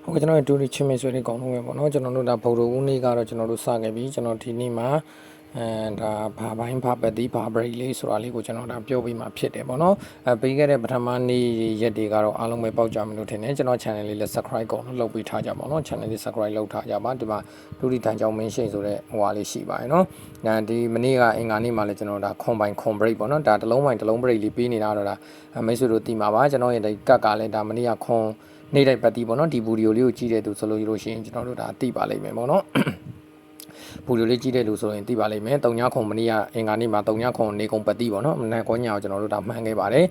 ဟုတ်ကဲ့ကျွန်တော်တို့ဒီချင်းမဆွေးလေးကောင်းလုံးပဲပေါ့နော်ကျွန်တော်တို့ဒါဗုဒ္ဓဦးနေ့ကတော့ကျွန်တော်တို့စခဲ့ပြီကျွန်တော်ဒီနေ့မှာဒါဘာပိုင်းဘာပတ်တိဘာ break လေးဆိုတာလေးကိုကျွန်တော်ဒါပြောပြမှာဖြစ်တယ်ပေါ့နော်ပြီးခဲ့တဲ့ပထမနေ့ရက်တွေကတော့အားလုံးပဲပေါက်ကြမလို့ထင်တယ်ကျွန်တော် channel လေးလည်း subscribe ကောလုပ်ပေးထားကြပါတော့ channel လေး subscribe လုပ်ထားကြပါဒီမှာဒုတိယတန်ကြောင်မင်းရှိဆိုတဲ့ဟိုဟာလေးရှိပါတယ်နော်ဒီမနေ့ကအင်္ဂါနေ့မှာလည်းကျွန်တော်ဒါခွန်ပိုင်းခွန် break ပေါ့နော်ဒါတစ်လုံးပိုင်းတစ်လုံး break လေးပေးနေတာတော့ဒါမိတ်ဆွေတို့သိမှာပါကျွန်တော်ရဲ့ဒီကတ်ကလည်းဒါမနေ့ကခွန်နေ့တိုင်းပတ်တီးပေါ့နော်ဒီဗီဒီယိုလေးကိုကြည့်တဲ့သူဆိုလို့ရှိရင်ကျွန်တော်တို့ဒါသိပါလိမ့်မယ်ပေါ့နော်ဗီဒီယိုလေးကြည့်တဲ့လူဆိုရင်သိပါလိမ့်မယ်3ညခွန်မနေ့ကအင်္ဂါနေ့မှာ3ညခွန်နေကုန်ပတ်တီးပေါ့နော်မနေ့ကညောင်ကျွန်တော်တို့ဒါမှန်းခဲ့ပါတယ်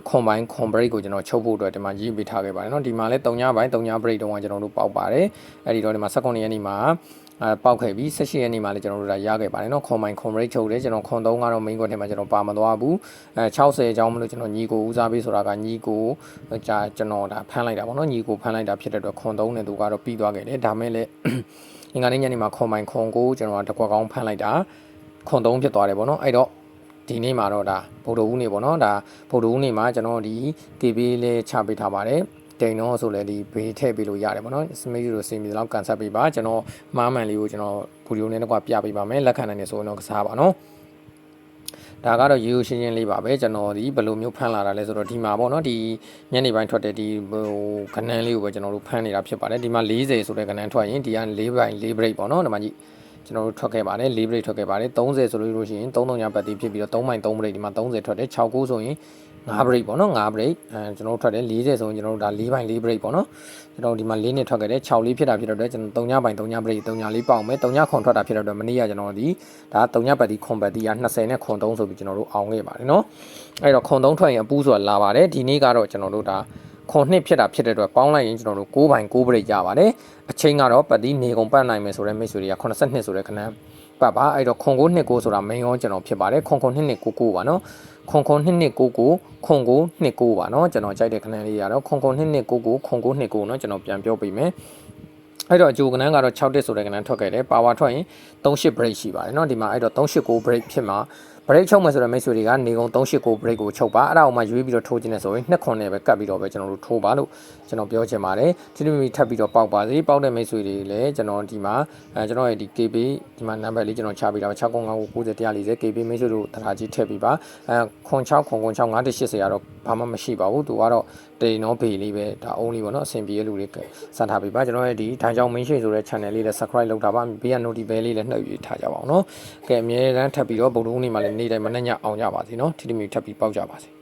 ခွန်ပိုင်းခွန် break ကိုကျွန်တော်ချုပ်ဖို့အတွက်ဒီမှာရေးပေးထားခဲ့ပါတယ်နော်ဒီမှာလည်း3ညပိုင်း3ည break တုန်းကကျွန်တော်တို့ပေါက်ပါတယ်အဲ့ဒီတော့ဒီမှာ19ရက်နေ့မှာပေါက်ခဲ့ပြီး18ရက်နေ့မှာလည်းကျွန်တော်တို့ဒါရခဲ့ပါတယ်เนาะခွန်မိုင်ခွန် break ချုပ်တယ်ကျွန်တော်ခွန်3ကတော့ main ကွက်ထဲမှာကျွန်တော်ပါမသွားဘူး60အကြောင်းမလို့ကျွန်တော်ညီကိုဦးစားပေးဆိုတာကညီကိုကျွန်တော်ဒါဖမ်းလိုက်တာပေါ့เนาะညီကိုဖမ်းလိုက်တာဖြစ်တဲ့အတွက်ခွန်3နဲ့သူကတော့ပြီးသွားခဲ့တယ်ဒါမဲ့လည်းအင်္ဂါနေ့ညနေမှာခွန်မိုင်ခွန်ကိုကျွန်တော်တကွက်ကောင်းဖမ်းလိုက်တာခွန်3ဖြစ်သွားတယ်ပေါ့เนาะအဲ့တော့ဒီနေ့မှာတော့ဒါဗုဒ္ဓဦးနေ့ပေါ့เนาะဒါဗုဒ္ဓဦးနေ့မှာကျွန်တော်ဒီ KB လေးချပေးထားပါတယ်တိန်တော့ဆိုလည်းဒီဘေးထည့်ပေးလို့ရတယ်ပေါ့နော်စမေးလိုစီမီလောက်ကန်ဆက်ပေးပါကျွန်တော်မားမှန်လေးကိုကျွန်တော်ဗီဒီယိုနဲ့တော့ပြပေးပါမယ်လက်ခံနိုင်နေဆိုရင်တော့ကစားပါနော်ဒါကတော့ရိုးရိုးရှင်းရှင်းလေးပါပဲကျွန်တော်ဒီဘယ်လိုမျိုးဖမ်းလာတာလဲဆိုတော့ဒီမှာပေါ့နော်ဒီညနေပိုင်းထွက်တဲ့ဒီဟိုခဏန်းလေးကိုပဲကျွန်တော်တို့ဖမ်းနေတာဖြစ်ပါတယ်ဒီမှာ40ဆိုတဲ့ခဏန်းထွက်ရင်ဒီက4ပိုင်း4 break ပေါ့နော်ဒီမှာကြီးကျွန်တော်တို့ထွက်ခဲ့ပါတယ်4 break ထွက်ခဲ့ပါတယ်30ဆိုလို့ရှိရင်33ညပတ်တီးဖြစ်ပြီးတော့3ပိုင်း3 break ဒီမှာ30ထွက်တယ်69ဆိုရင်5 break ပေါ့နော်5 break ကျွန်တော်တို့ထွက်တယ်40ဆိုရင်ကျွန်တော်တို့ဒါ4ပိုင်း4 break ပေါ့နော်ကျွန်တော်ဒီမှာ4နှစ်ထွက်ခဲ့တယ်6လေးဖြစ်တာဖြစ်တော့ကျွန်တော်3ညပိုင်း3ည break 3ညလေးပေါအောင်မယ်3ညခွန်ထွက်တာဖြစ်တော့မနေ့ကကျွန်တော်ဒီဒါ3ညပတ်တီးခွန်ပတ်တီးက20နဲ့ခွန်3ဆိုပြီးကျွန်တော်တို့အောင်ခဲ့ပါတယ်နော်အဲ့တော့ခွန်3ထွက်ရင်အပူးဆိုတာလာပါတယ်ဒီနေ့ကတော့ကျွန်တော်တို့ဒါခွန်နှစ်ဖြစ်တာဖြစ်တဲ့အတွက်ပေါင်းလိုက်ရင်ကျွန်တော်တို့6ပိုင်း6 break ရပါတယ်အချိန်ကတော့ပတ်တီးနေကုန်ပတ်နိုင်မယ်ဆိုတဲ့မိတ်ဆွေတွေက82ဆိုတဲ့ခဏပတ်ပါအဲ့တော့ခွန်9နှစ်9ဆိုတာ main ရောကျွန်တော်ဖြစ်ပါတယ်ခွန်9နှစ်နှစ်9ပါနော်ခွန်2နှစ်9ခွန်9နှစ်9ပါเนาะကျွန်တော်ကြိုက်တဲ့ခဏလေးရတော့ခွန်2နှစ်9ခွန်9နှစ်9เนาะကျွန်တော်ပြန်ပြောပေးမယ်အဲ့တော့အကျိုးကဏ္ဍကတော့6တက်ဆိုတဲ့ကဏ္ဍထွက်ခဲ့တယ်ပါဝါထွက်ရင်38 break ရှိပါတယ်เนาะဒီမှာအဲ့တော့389 break ဖြစ်မှာ break ချုပ်မယ်ဆိုတော့မိတ်ဆွေတွေကနေကုန်389 break ကိုချုပ်ပါအဲ့ဒါအောင်မှရွေးပြီးတော့ထိုးခြင်းနဲ့ဆိုရင်2ခွန်နဲ့ပဲကတ်ပြီးတော့ပဲကျွန်တော်တို့ထိုးပါလို့ကျွန်တော်ပြောချင်ပါတယ်ဒီလိုမျိုးထပ်ပြီးတော့ပေါက်ပါစေပေါက်တဲ့မိတ်ဆွေတွေလည်းကျွန်တော်ဒီမှာကျွန်တော်ရဲ့ဒီ KB ဒီမှာ number လေးကျွန်တော်ချပေးတာ6ကုန်း9ကို90 140 KB မိတ်ဆွေတို့တရာကြီးထည့်ပြီးပါခွန်6ခွန်6 980ကတော့ဘာမှမရှိပါဘူးသူကတော့တိန်တော့ဘေးလေးပဲဒါအုံးလေးပေါ့နော်အဆင်ပြေတဲ့လူတွေစမ်းထားပေးပါကျွန်တော်ရဲ့ဒီထိုင်ကြောင်မင်းရှိဆိုတဲ့ channel လေးလည်း subscribe လုပ်ထားပါဘေးက notification ဘဲလေးလည်းနှုတ်ယူထားကြပါအောင်နော်ကဲအမြဲတမ်းထပ်ပြီးတော့ဗုဒ္ဓဦးနေ့မှာလည်းနေ့တိုင်းမနေ့ညအောင်ကြပါစေနော်ဒီလိုမျိုးထပ်ပြီးပေါက်ကြပါစေ